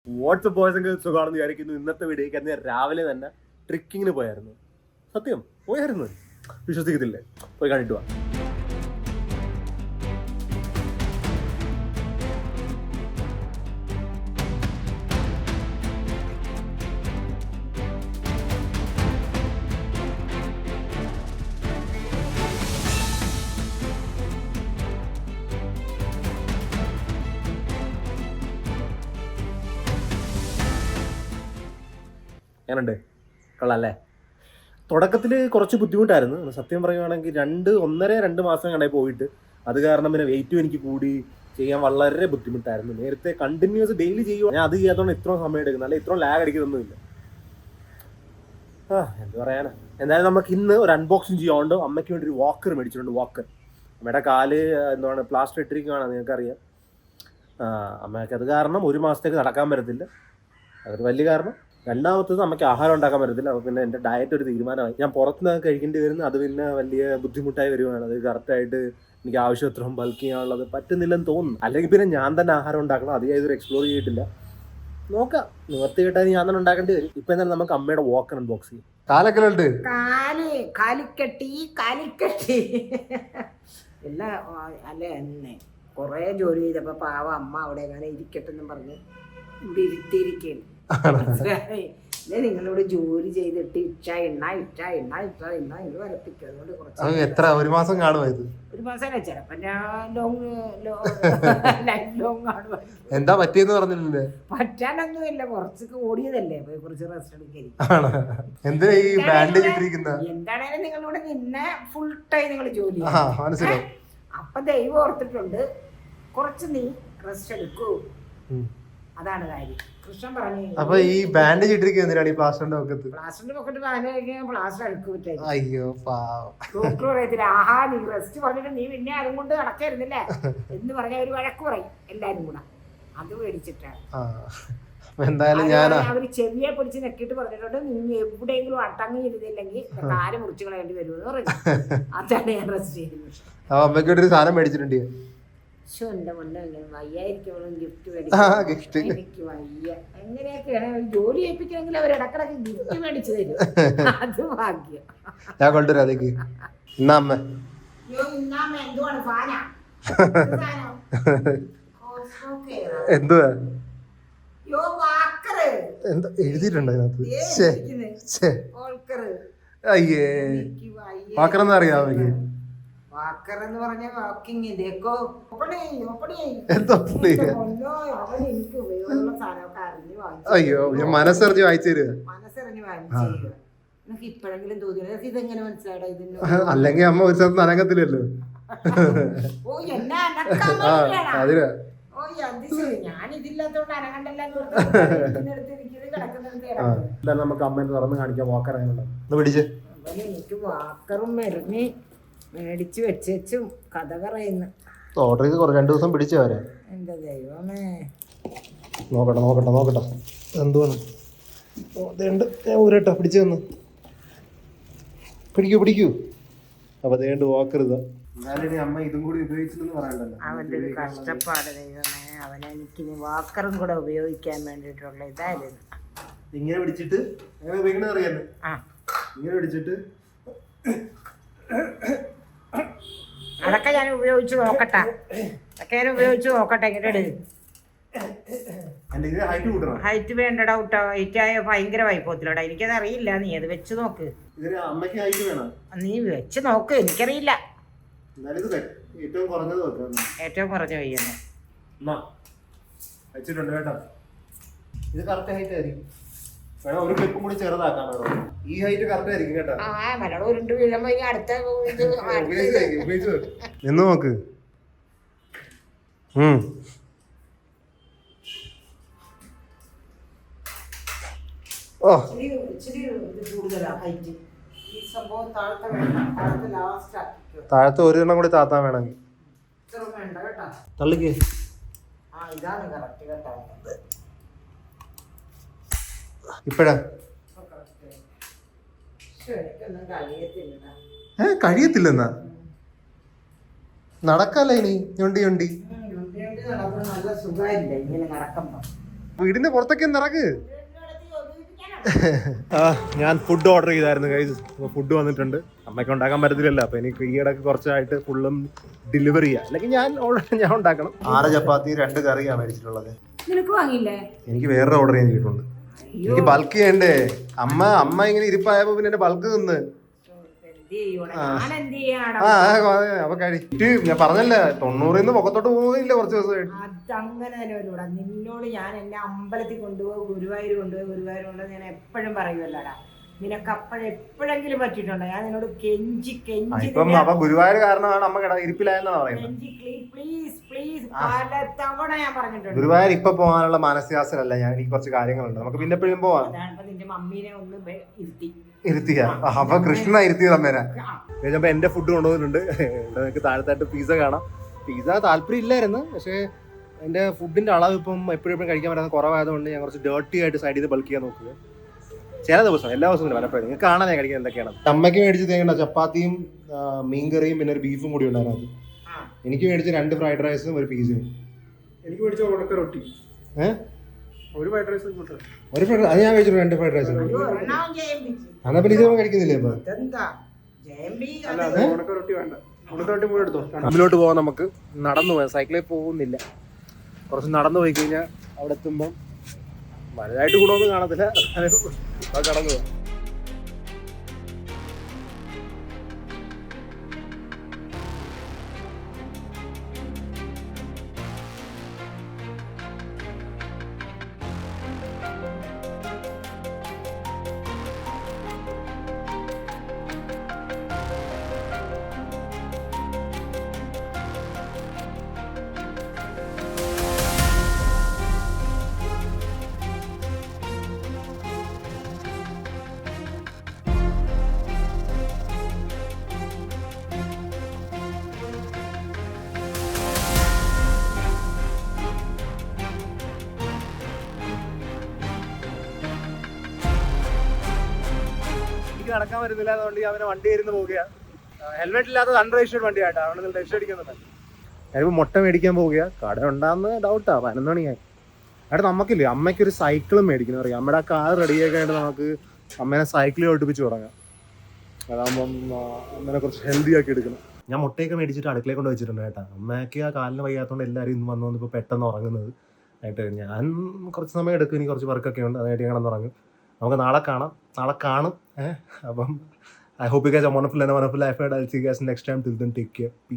WhatsApp boys ഒക്കെ സുഖമാണെന്ന് വിചാരിക്കുന്നു. ഇന്നത്തെ വീഡിയോക്ക് അന്ന് രാവിലെ തന്നെ ട്രിക്കിങ്ങിന് പോയായിരുന്നു. സത്യം പോയായിരുന്നു, വിശ്വസിക്കത്തില്ലേ? പോയി കണ്ടിട്ട് വാ. എങ്ങനെയുണ്ട്? കൊള്ളാല്ലേ? തുടക്കത്തിൽ കുറച്ച് ബുദ്ധിമുട്ടായിരുന്നു. സത്യം പറയുകയാണെങ്കിൽ 1.5-2 മാസം കണ്ടേ പോയിട്ട് അത് കാരണം പിന്നെ വെയിറ്റും എനിക്ക് കൂടി, ചെയ്യാൻ വളരെ ബുദ്ധിമുട്ടായിരുന്നു. നേരത്തെ കണ്ടിന്യൂസ് ഡെയിലി ചെയ്യുക, ഞാൻ അത് ചെയ്യാത്തതുകൊണ്ട് ഇത്രയും സമയം എടുക്കുന്നു, അല്ലെ ഇത്രയും ലാഗ് അടിക്കുന്നൊന്നുമില്ല. എന്ത് പറയാനാ. എന്തായാലും നമുക്ക് ഇന്ന് ഒരു അൺബോക്സിങ് ചെയ്യാണ്ട് അമ്മയ്ക്ക് വേണ്ടി ഒരു വാക്കർ മേടിച്ചിട്ടുണ്ട്. വാക്കർ, അമ്മയുടെ കാല് എന്താണ് പ്ലാസ്റ്റർ ഇട്ടിരിക്കുകയാണ്, നിങ്ങൾക്കറിയാം. അമ്മയ്ക്ക് അത് കാരണം 1 മാസത്തേക്ക് നടക്കാൻ പറ്റത്തില്ല, അതൊരു വലിയ കാരണം. രണ്ടാമത്തത് അമ്മയ്ക്ക് ആഹാരം ഉണ്ടാക്കാൻ പറ്റത്തില്ല. അപ്പോൾ പിന്നെ എൻ്റെ ഡയറ്റ് ഒരു തീരുമാനമായി. ഞാൻ പുറത്തുനിന്ന് കഴിക്കേണ്ടി വരുന്നു, അത് പിന്നെ വലിയ ബുദ്ധിമുട്ടായി വരുവാണ്. അത് കറക്റ്റായിട്ട് എനിക്ക് ആവശ്യത്രയും ബൾക്ക് ചെയ്യാനുള്ളത് പറ്റുന്നില്ലെന്ന് തോന്നുന്നു. അല്ലെങ്കിൽ പിന്നെ ഞാൻ തന്നെ ആഹാരം ഉണ്ടാക്കണം. അത് ഇതൊരു എക്സ്പ്ലോർ ചെയ്തിട്ടില്ല, നോക്കാം. നിവർത്തി കിട്ടാൻ ഞാൻ തന്നെ ഉണ്ടാക്കേണ്ടി വരും. ഇപ്പം എന്തായാലും നമുക്ക് അമ്മയുടെ വാക്കർ അൺബോക്സ് ചെയ്യും. കാലൊക്കെ ഉണ്ട്, കാലിക്കട്ടി എല്ലാം അല്ലേ. എന്നെ കുറേ ജോലി ചെയ്തപ്പോൾ പാവ അമ്മ അവിടെ എങ്ങനെ ഇരിക്കട്ടെന്നും പറഞ്ഞ് ഇവിടെ ഇരുത്തിയിരിക്കുകയാണ്. നിങ്ങളോട് ജോലി ചെയ്തിട്ട് ഇച്ച എണ്ണ ഇത് വരപ്പിക്കും. അതുകൊണ്ട് കുറച്ച് എത്ര 1 മാസം കാണുമായത്? 1 മാസമല്ല, ചിലപ്പോ ലോങ് കാണുമായിരുന്നു. എന്താ പറ്റിയെന്ന് പറഞ്ഞില്ലേ? പറ്റാനൊന്നുമില്ല, കുറച്ചൊക്കെ ഓടിയതല്ലേ, കുറച്ച് റെസ്റ്റ് എടുക്കാൻ. എന്താണേലും നിങ്ങളിവിടെ നിന്നെ ഫുൾ ടൈം നിങ്ങൾ ജോലി ചെയ്യും. അപ്പൊ ദൈവം ഓർത്തിട്ടുണ്ട് കുറച്ച് നീ റെസ്റ്റ് എടുക്കൂ, അതാണ് കാര്യം. കൃഷ്ണൻ പറഞ്ഞു. അപ്പൊ ഈ ബാൻഡേജ് ഇട്ടിരിക്കുന്നത് എന്തിനാണ്? ഈ പ്ലാസ്റ്ററിന്റെ പൊക്കത്ത് പ്ലാസ്റ്റർ അഴുക്ക് പറ്റാ. അയ്യോ ഡോക്ടർ പറയത്തില്ല, ആഹാ നീ റെസ്റ്റ് പറഞ്ഞിട്ട് നീ പിന്നെ അതും കൊണ്ട് നടക്കരുന്നില്ലേ എന്ന് പറഞ്ഞ ഒരു വഴക്ക് പറയും എല്ലാരും കൂടെ. അത് മേടിച്ചിട്ടാണ്. എന്തായാലും ഞാൻ അവര് ചെവിയെ പിടിച്ച് നെക്കിട്ട് പറഞ്ഞിട്ടുണ്ട്, നീ എവിടെയെങ്കിലും അട്ടങ്ങി ഇരുന്നില്ലെങ്കിൽ കാല് മുറിച്ച് കളയേണ്ടി വരുമെന്ന് പറഞ്ഞു. അതാണ് ഞാൻ റെസ്റ്റ് ചെയ്യുന്നത്. അമ്മയ്ക്കൊരു സാധനം മേടിച്ചിട്ടുണ്ട്. ഗിഫ്റ്റ് എനിക്ക് വയ്യ. എങ്ങനെയൊക്കെയാണ് ജോലി ഏൽപ്പിക്കണമെങ്കിൽ അവർ ഇടക്കിടക്ക് ഗിഫ്റ്റ് മേടിച്ചു തരും. അത് ഭാഗ്യം. ഞാൻ കൊണ്ടുവരാം. എന്തുവാണ് ഫാനാ? എന്തുവാ എന്താ എഴുതിയിട്ടുണ്ടോ അതിനകത്ത്? അയ്യേ, വാക്കറെന്ന് അറിയാമോ? വാക്കർ എന്ന് പറഞ്ഞ വാക്കിങ് ഇതേക്കോ എനിക്ക് ഉപയോഗമുള്ള സാധനമൊക്കെ അറിഞ്ഞ് വാങ്ങിച്ചു. അയ്യോ, ഞാൻ മനസ്സറിഞ്ഞ് വായിച്ചു തരുക. മനസ്സറിഞ്ഞ് വാങ്ങിച്ചു എനിക്ക് ഇപ്പോഴെങ്കിലും തോന്നിയത് ഇതെങ്ങനെ മനസ്സിലായിടാ ഇതിന്? അല്ലെങ്കിൽ അമ്മ ഒരു സ്ഥലത്ത് അനങ്ങത്തില്ലല്ലോ. ഓ എന്നെ അനക്കാൻ അതിനാ. ഓ അത് ശരി, ഞാൻ ഇതില്ലാത്തോണ്ട് അനങ്ങണ്ടല്ലോ. നമുക്ക് അമ്മേനെ തുറന്ന് കാണിക്കാം വാക്കർ പിടിച്ച്. എനിക്ക് വാക്കറും മെറിഞ്ഞ് മേടിച്ചു വെച്ചും കഥ പറയുന്നു. ഓർഡർക്ക് 2 ദിവസം പിടിച്ചു വരാൻ. എന്റെ ദൈവമേ, നോക്കട്ടെ എന്തുവാണ്? ഊരട്ടോ, പിടിച്ചു തന്നു. പിടിക്കൂ. അപ്പൊ അതേണ്ട് വാക്കർ ഇതാ. എന്നാലും അമ്മ ഇതും കൂടി ഉപയോഗിച്ചില്ലെന്ന് പറയണ്ടല്ലോ. അവന്റെ ഒരു കഷ്ടപ്പാട് ദൈവമേ. അവനെനിക്ക് വാക്കറും കൂടെ ഉപയോഗിക്കാൻ വേണ്ടിയിട്ടുള്ള ഇതായിരുന്നു. ഇങ്ങനെ പിടിച്ചിട്ട് എങ്ങനെ ഉപയോഗിക്കണ അറിയാലോ. ഇങ്ങനെ പിടിച്ചിട്ട് അതൊക്കെ ഞാൻ ഉപയോഗിച്ച് നോക്കട്ടെ. ഇങ്ങോട്ട് ഹൈറ്റ് വേണ്ടടാ ഊട്ടാ. ഹൈറ്റ് ആയ ഭയങ്കര വൈപ്പോത്തിലടാ. എനിക്കത് അറിയില്ല, നീ അത് വെച്ച് നോക്ക്. നീ വെച്ച് നോക്ക്, എനിക്കറിയില്ല. ഏറ്റവും കുറഞ്ഞ വയ്യുന്നു. ഇത് കറക്റ്റ് ഹൈറ്റ് ആയിരിക്കും. ഒരു ക്ലിപ്പും കൂടി ചെറുതാക്കാം. ഈ ഹൈറ്റ് കറക്റ്റ് ആയിരിക്കും കേട്ടോ. മലയാളം ഉരുണ്ട് വീഴുമ്പോ അടുത്ത നിന്ന് നോക്ക്. താഴത്തെ 1 എണ്ണം കൂടി താത്താൻ വേണമെങ്കിൽ തള്ളിക്ക്. ഇപ്പഴാ കഴിയത്തില്ലെന്നാ? നടക്കല്ലേ ഇനി? ഞൊണ്ടി നല്ല സുഖമില്ല ഇങ്ങനെ നടക്കുമ്പോ. വീടിന്റെ പുറത്തൊക്കെ നിറക്ക്. ഞാൻ ഫുഡ് ഓർഡർ ചെയ്തായിരുന്നു ഗൈസ്. ഫുഡ് വന്നിട്ടുണ്ട്. അമ്മയ്ക്ക് ഉണ്ടാക്കാൻ പറ്റത്തില്ലല്ലോ, അപ്പൊ എനിക്ക് ഈ ഇടയ്ക്ക് കുറച്ചായിട്ട് ഫുള്ളും ഡെലിവറി ചെയ്യാം, അല്ലെങ്കിൽ ഞാൻ ഉണ്ടാക്കണം. 6 ചപ്പാത്തി 2 കറിയാണ് മേടിച്ചിട്ടുള്ളത്. നിനക്ക് വാങ്ങിയില്ലേ? എനിക്ക് വേറെ ഓർഡർ ചെയ്യാൻ ചെയ്തിട്ടുണ്ട്. എനിക്ക് ബൾക്ക് ചെയ്യണ്ടേ. അമ്മ ഇങ്ങനെ ഇരിപ്പായപ്പോ പിന്നെ എന്റെ ബൾക്ക് തിന്ന്. അപ്പൊ കഴിച്ചിട്ട് ഞാൻ പറഞ്ഞല്ലേ 90 മുഖത്തോട്ട് പോയില്ല കുറച്ച് ദിവസമായിട്ട്. അതങ്ങനെ തന്നെ വരൂടാ. നിന്നോട് ഞാൻ എന്നെ അമ്പലത്തിൽ കൊണ്ടുപോകും, ഗുരുവായൂർ കൊണ്ടുപോകും ഞാൻ എപ്പോഴും പറയുമല്ലോടാ. നിനക്ക് അപ്പോഴെപ്പോഴെങ്കിലും പറ്റിയിട്ടുണ്ടോ? ഞാൻ നിന്നോട് കെഞ്ചി ഗുരുവായൂർ കാരണമാണ് അമ്മ ഇരിപ്പിലായെന്നാണ് പറയുന്നത്. പല തവണ ഞാൻ പറഞ്ഞിട്ടുണ്ട്. ഗുരുവായൂർ ഇപ്പൊ പോകാനുള്ള മാനസികാവസ്ഥയല്ല ഞാൻ. എനിക്ക് കുറച്ച് കാര്യങ്ങളുണ്ട്, നമുക്ക് പിന്നെ എപ്പോഴും പോവാം. നിന്റെ മമ്മീനെ ഒന്ന് ഇരുത്തിയ അപ്പൊ കൃഷ്ണ ഇരുത്തിയത് അമ്മേനെ. അപ്പൊ എന്റെ ഫുഡ് കൊണ്ടുവന്നിട്ടുണ്ട്. നിങ്ങൾക്ക് താഴത്തായിട്ട് പിസ്സ കാണാം. പിസ്സ താല്പര്യം ഇല്ലായിരുന്നു, പക്ഷേ എന്റെ ഫുഡിന്റെ അളവ് ഇപ്പം എപ്പോഴും കഴിക്കാൻ പറ്റാത്ത കുറവായതുകൊണ്ട് ഞാൻ കുറച്ച് ഡേർട്ടി ആയിട്ട് സൈഡിൽ നിന്ന് ബൾക്ക് ചെയ്യാൻ നോക്കുക. ചില ദിവസം, എല്ലാ ദിവസവും പലപ്പോഴും നിങ്ങൾക്ക് കാണാൻ ഞാൻ കഴിക്കാൻ എന്തൊക്കെയാണ്. അമ്മയ്ക്ക് മേടിച്ച് തേങ്ങ ചപ്പാത്തിയും മീൻകറിയും പിന്നെ ഒരു ബീഫും കൂടി ഉണ്ടായിരുന്നു. എനിക്ക് മേടിച്ച് 2 ഫ്രൈഡ് റൈസും ഒരു പീസും. എനിക്ക് മേടിച്ച ഉണക്ക റൊട്ടി. ഒരു ഫ്രൈഡ് റൈസ് അത് ഞാൻ കഴിച്ചിട്ടുണ്ട്. 2 ഫ്രൈഡ് റൈസ്. എന്നാ പിന്നെ ഇത് കഴിക്കുന്നില്ലേ അപ്പൊ? മുന്നിലോട്ട് പോകാൻ നമുക്ക് നടന്നു പോകാം. സൈക്കിളിൽ പോകുന്നില്ല. കുറച്ച് നടന്നു പോയി കഴിഞ്ഞാൽ അവിടെ എത്തുമ്പം വലുതായിട്ട് ഗുണമൊന്നും കാണത്തില്ല. കടന്നു പോകാം. നടക്കാൻ വരുന്നില്ല, അതുകൊണ്ട് അവനെ വണ്ടി ഇരുന്ന് പോവുകയാണ്. ഹെൽമെറ്റ് ഇല്ലാത്തത് അണ്ടർ രജിസ്റ്റേർഡ് വണ്ടിയായിട്ടാണ്, അതുകൊണ്ട് രജിസ്റ്റർ അടിക്കുന്നുണ്ട്. ഞാനിപ്പോൾ മുട്ട മേടിക്കാൻ പോവുക. കട ഉണ്ടാകുന്ന ഡൗട്ടാണ്. 11 മണിയായി. അവിടെ നമുക്കില്ലേ അമ്മയ്ക്കൊരു സൈക്കിളും മേടിക്കുന്നു പറയാം. നമ്മുടെ ആ കാർ റെഡിയൊക്കെ ആയിട്ട് നമുക്ക് അമ്മേനെ സൈക്കിളിൽ ഓടിപ്പിച്ച് തുടങ്ങാം. അതാകുമ്പം അമ്മേനെ കുറച്ച് ഹെൽത്തി ആക്കി എടുക്കണം. ഞാൻ മുട്ടയൊക്കെ മേടിച്ചിട്ട് അടുക്കളയിൽ കൊണ്ട് വെച്ചിട്ടുണ്ട് കേട്ടോ. അമ്മയ്ക്ക് ആ കാലിന് വയ്യാത്തതുകൊണ്ട് എല്ലാവരും ഇന്ന് വന്നിപ്പോൾ പെട്ടെന്ന് ഉറങ്ങുന്നത് ആയിട്ട്. ഞാൻ കുറച്ച് സമയം എടുക്കും, എനിക്ക് കുറച്ച് വർക്കൊക്കെ ഉണ്ട്, അതായിട്ട് ഞാൻ ഉറങ്ങും. നമുക്ക് നാളെ കാണും. അപ്പം I hope you guys are wonderful and a wonderful life. I'll see you guys next time. Till then, take care. Peace.